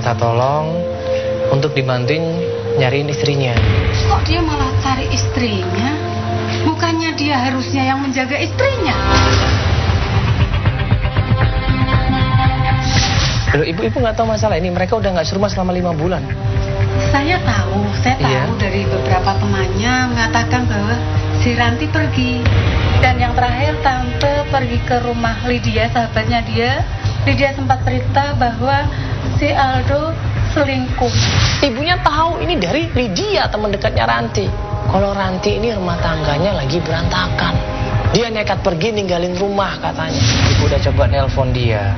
minta tolong untuk dibantuin nyariin istrinya. Kok dia malah cari istrinya? Bukannya dia harusnya yang menjaga istrinya? Loh, ibu nggak tahu masalah ini, mereka udah nggak serumah selama 5 bulan. Saya tahu Iya. dari beberapa temannya mengatakan bahwa si Ranti pergi. Dan yang terakhir Tante pergi ke rumah Lydia, sahabatnya dia. Lydia sempat cerita bahwa si Aldo selingkuh. Ibunya tahu ini dari Lydia, teman dekatnya Ranti. Kalau Ranti ini rumah tangganya lagi berantakan. Dia nekat pergi ninggalin rumah katanya. Ibu udah coba nelpon dia.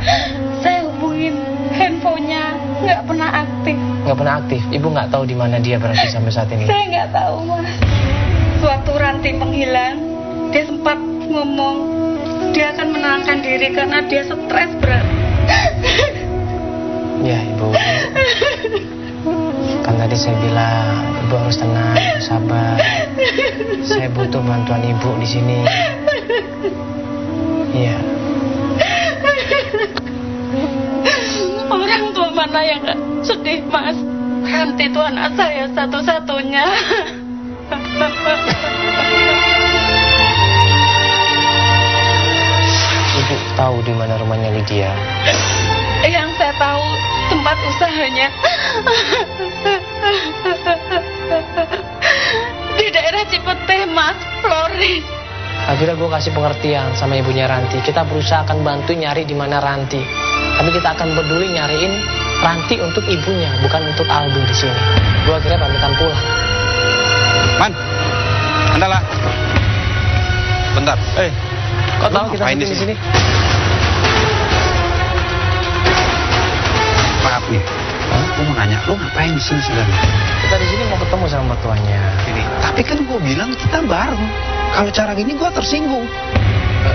Saya hubungin handphonenya, nggak pernah aktif. Nggak pernah aktif. Ibu nggak tahu di mana dia berarti sampai saat ini. Saya nggak tahu, Mas. Waktu Ranti menghilang, dia sempat ngomong dia akan menenangkan diri karena dia stres berat. Ya, Ibu. Kan tadi saya bilang, Ibu harus tenang, sabar. Saya butuh bantuan Ibu di sini. Iya. Orang tua mana yang nggak sedih, Mas? Ranti itu anak saya satu-satunya. Ibu tahu di mana rumahnya Lydia? Yang saya tahu tempat usahanya di daerah Cipete, Mas, Flores. Akhirnya gue kasih pengertian sama ibunya Ranti. Kita berusaha akan bantu nyari di mana Ranti. Tapi kita akan peduli nyariin Ranti untuk ibunya, bukan untuk Aldo di sini. Gue akhirnya pamitan pulang. Man, Andala. Bentar. Kok tahu kita syuting di sini? Maaf nih. Gue mau nanya, lu ngapain di sini sebenarnya? Kita di sini mau ketemu sama mertuanya. Ini. Tapi kan gue bilang kita bareng. Kalau cara gini gue tersinggung.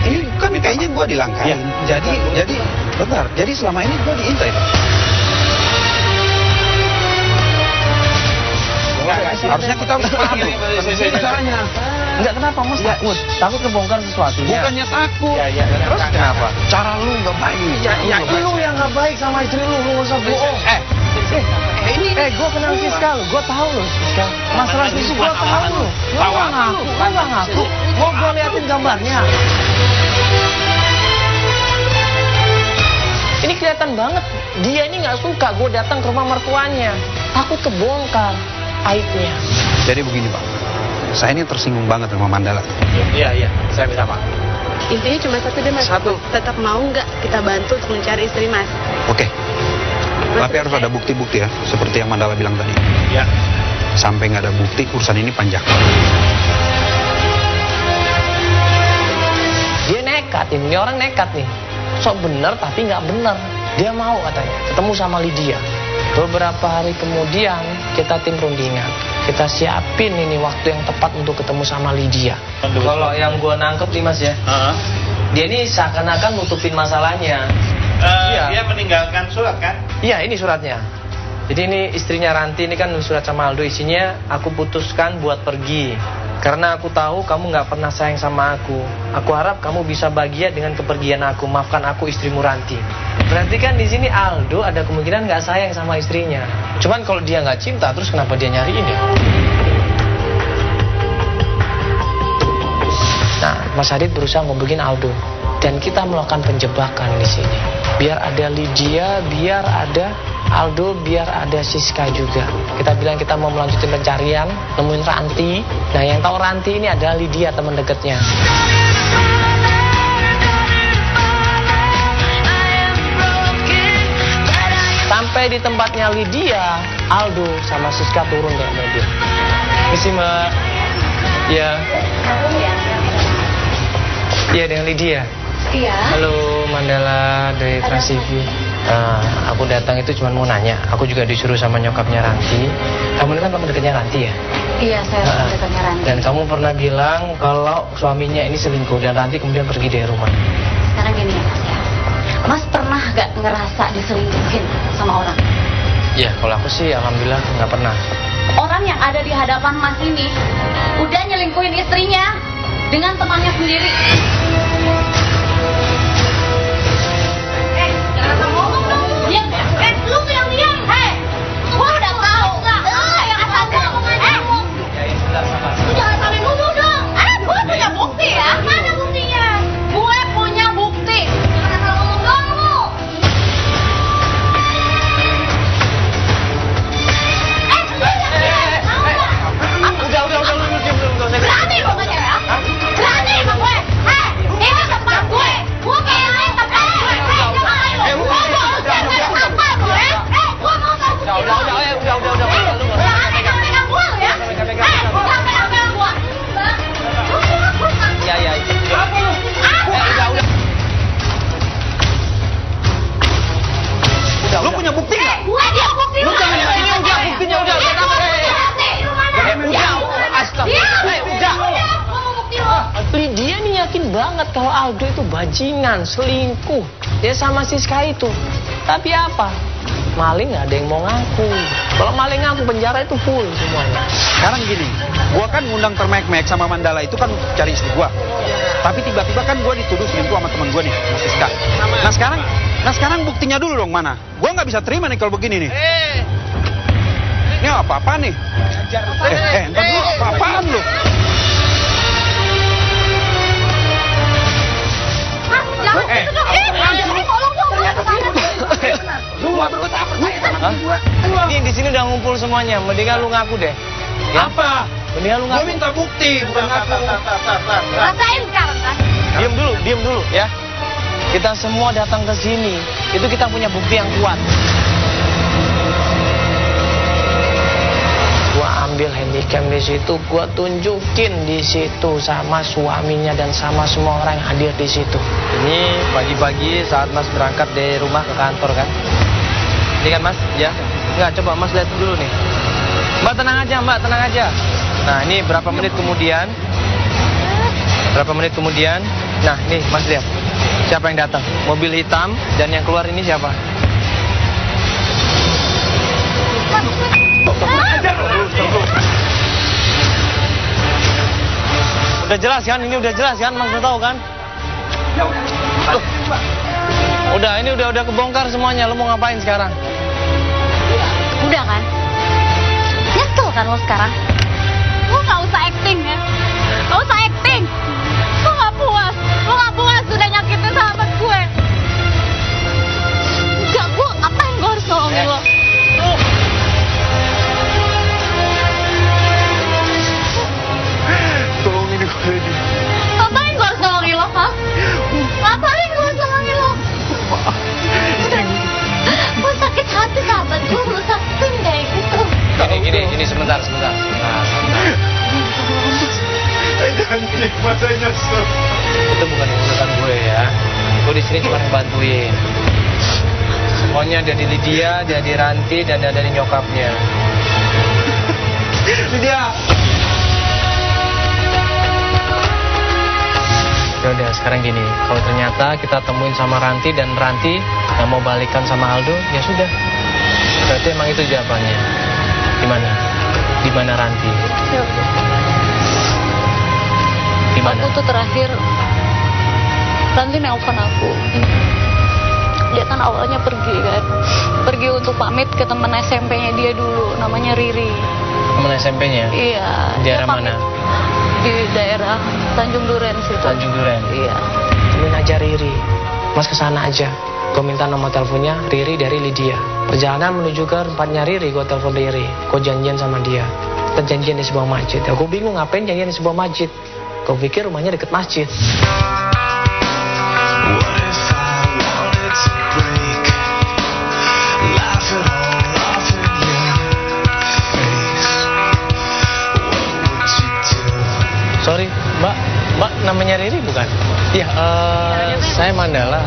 Ini kan kayaknya gue dilangkain. Ya. Jadi, bentar. Jadi selama ini gue diintai. Harusnya kita harus paham tuh. Caranya. Enggak, kenapa Mas takut? Takut kebongkar sesuatu. Bukannya takut. Ya, Terus kenapa? Cara lu nggak baik. Ya, lu yang nggak baik sama istri lu nggak usah bohong. Gue kenal Siska lu, gue tahu lu Siska. Masalah itu gue tahu lu. Lu nggak ngaku. Gue liatin gambarnya. Ini kelihatan banget. Dia ini nggak suka gue datang ke rumah mertuanya. Takut kebongkar aibnya. Jadi begini Pak. Saya ini tersinggung banget sama Mandala. Iya, saya bisa Pak. Intinya cuma satu deh, Mas. Satu. Tetap mau nggak kita bantu untuk mencari istri Mas? Oke. Tapi harus ada bukti-bukti ya, seperti yang Mandala bilang tadi. Ya. Sampai nggak ada bukti, urusan ini panjang. Dia nekat, ini orang nekat nih. Sok bener tapi nggak bener. Dia mau katanya ketemu sama Lydia. Beberapa hari kemudian kita tim rundingan. Kita siapin ini waktu yang tepat untuk ketemu sama Lydia. Kalau yang gue nangkep nih Mas ya, dia ini seakan-akan nutupin masalahnya. Dia meninggalkan surat kan? Iya, ini suratnya. Jadi ini istrinya Ranti, ini kan surat sama Aldo, isinya aku putuskan buat pergi. Karena aku tahu kamu nggak pernah sayang sama aku. Aku harap kamu bisa bahagia dengan kepergian aku. Maafkan aku, istrimu Ranti. Berarti kan di sini Aldo ada kemungkinan nggak sayang sama istrinya. Cuman kalau dia nggak cinta, terus kenapa dia nyariin ya? Nah, Mas Adit berusaha ngobrolin Aldo. Dan kita melakukan penjebakan di sini. Biar ada Lydia, biar ada Aldo, biar ada Siska juga. Kita bilang kita mau melanjutin pencarian, nemuin Ranti. Nah, yang tahu Ranti ini adalah Lydia, teman dekatnya. Sampai di tempatnya Lydia, Aldo sama Siska turun dari mobil. Misi Mbak. Ya. Iya, dengan Lydia. Iya. Halo, Mandala dari Trans TV. Aku datang itu cuma mau nanya. Aku juga disuruh sama nyokapnya Ranti. Kamu ini kan teman dekatnya Ranti ya? Iya, saya teman dekatnya Ranti. Dan kamu pernah bilang kalau suaminya ini selingkuh dan Ranti kemudian pergi dari rumah. Sekarang gini ya, Mas ya. Mas pernah gak ngerasa diselingkuhin sama orang? Iya, kalau aku sih alhamdulillah nggak pernah. Orang yang ada di hadapan Mas ini udah nyelingkuhin istrinya dengan temannya sendiri. Jangan ngomong dong. Diam. Lu tuh yang diam. Hei. itu bajingan, selingkuh. Dia sama Siska itu. Tapi apa? Maling nggak ada yang mau ngaku. Kalau maling ngaku penjara itu full semuanya. Sekarang gini, gua kan ngundang termek-mek sama Mandala itu kan cari istri gua. Tapi tiba-tiba kan gua dituduh selingkuh sama teman gua nih, Mas Siska. Nah sekarang buktinya dulu dong mana? Gua nggak bisa terima nih kalau begini nih. Ini apa-apa nih? Entar dulu, apa-apaan lu? Ini di sini udah ngumpul semuanya. Mendingan lu ngaku deh. Ya? Apa? Mendingan lu ngaku. Gua minta bukti, bukan ngaku. Rasain sekarang kan? Diam dulu ya. Kita semua datang ke sini. Itu kita punya bukti yang kuat. Gua ambil handycam di situ, gua tunjukin di situ sama suaminya dan sama semua orang yang hadir di situ. Ini pagi-pagi saat Mas berangkat dari rumah ke kantor kan? Ini kan Mas? Ya. Enggak, coba Mas lihat dulu nih. Mbak tenang aja, Mbak tenang aja. Nah ini berapa menit kemudian? Nah nih Mas lihat. Siapa yang datang? Mobil hitam dan yang keluar ini siapa? Udah jelas kan? Ini udah jelas kan? Mas udah tahu kan? Udah, ini udah kebongkar semuanya. Lo mau ngapain sekarang? Udah kan? Nyesel kan lo sekarang? Lo gak usah acting ya. Lo usah acting. Lo gak puas. Lo gak puas udah nyakitin sahabat gue. Enggak, apa yang gue harus nolongin lo? Tolongin gue ini. Ngapain gue harus nolongin lo, ha? Ngapain gue harus nolongin lo? Gue sakit hati sahabat gue, lo sakitin kayak gitu. Ini sebentar. Jangan nikmat, saya nyesel. Itu bukan urusan gue ya. Gue di sini cuma ngebantuin. Semuanya dari Lydia, dari Ranti, dan dari nyokapnya. Lydia. Ya udah, sekarang gini. Kalau ternyata kita temuin sama Ranti dan Ranti yang mau balikan sama Aldo, ya sudah. Berarti emang itu jawabannya. Di mana Ranti? Ya. Di mana? Aku tuh terakhir Ranti nelfon aku. Dia kan awalnya pergi untuk pamit ke teman SMP-nya dia dulu, namanya Riri. Temen SMP-nya? Iya. Di daerah mana? Di daerah Tanjung Duren situ. Tanjung Duren? Iya. Temuin aja Riri. Mas kesana aja. Gue minta nomor teleponnya Riri dari Lydia. Perjalanan menuju ke tempatnya Riri, gue telepon Riri. Gue janjian sama dia. Kita janjian di sebuah masjid. Ya, gue bingung ngapain janjian di sebuah masjid. Gue pikir rumahnya deket masjid. Sorry, Mbak namanya Riri bukan? Iya, saya Mandala.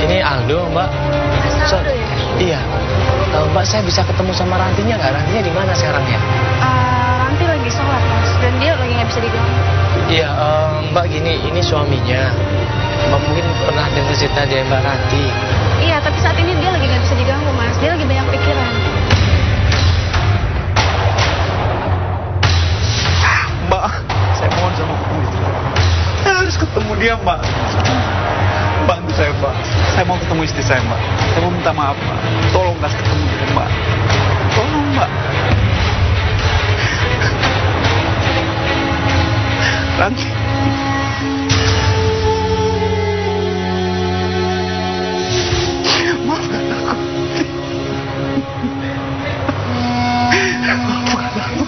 Ini Aldo, Mbak. Iya. Mbak, saya bisa ketemu sama Rantinya nggak? Rantinya di mana sekarang ya? Ranti lagi sholat, Mas, dan dia lagi nggak bisa diganggu. Iya, Mbak gini, ini suaminya. Mbak mungkin pernah dengar cerita dari Mbak Ranti. Iya, tapi saat ini dia lagi nggak bisa diganggu, Mas. Dia lagi banyak pikiran. Mbak, saya mohon sama kamu. Saya harus ketemu dia, Mbak. Bantu saya, Mbak. Saya mau ketemu istri saya, Mbak. Saya mau minta maaf, Mbak. Tolong kasih ketemu dia, Mbak. Tolong, Mbak. Ranti. Maafkan aku. Maafkan aku.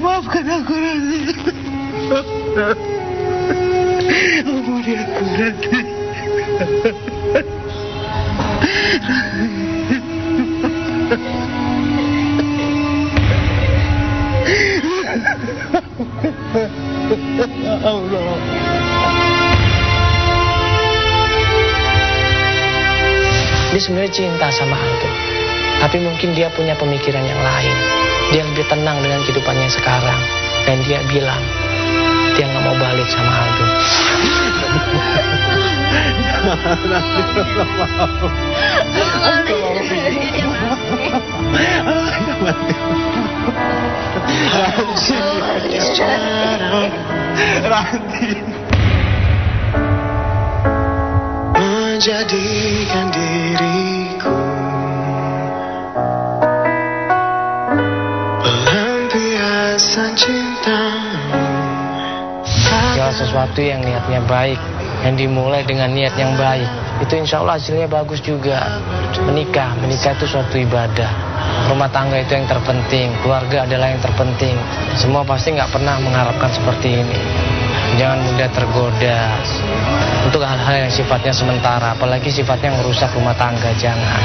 Maafkan aku, Ranti. Ampuni aku, Ranti. Allah. Dia sebenarnya cinta sama Aldo. Tapi mungkin dia punya pemikiran yang lain. Dia lebih tenang dengan kehidupannya sekarang. Dan dia bilang, dia nggak mau balik sama Aldo. Ranti menjadikan diriku pelampiasan cintamu. Segala sesuatu yang niatnya baik, yang dimulai dengan niat yang baik, itu insya Allah hasilnya bagus juga. Menikah itu suatu ibadah. Rumah tangga itu yang terpenting, keluarga adalah yang terpenting. Semua pasti nggak pernah mengharapkan seperti ini. Jangan mudah tergoda untuk hal-hal yang sifatnya sementara, apalagi sifatnya merusak rumah tangga. Jangan.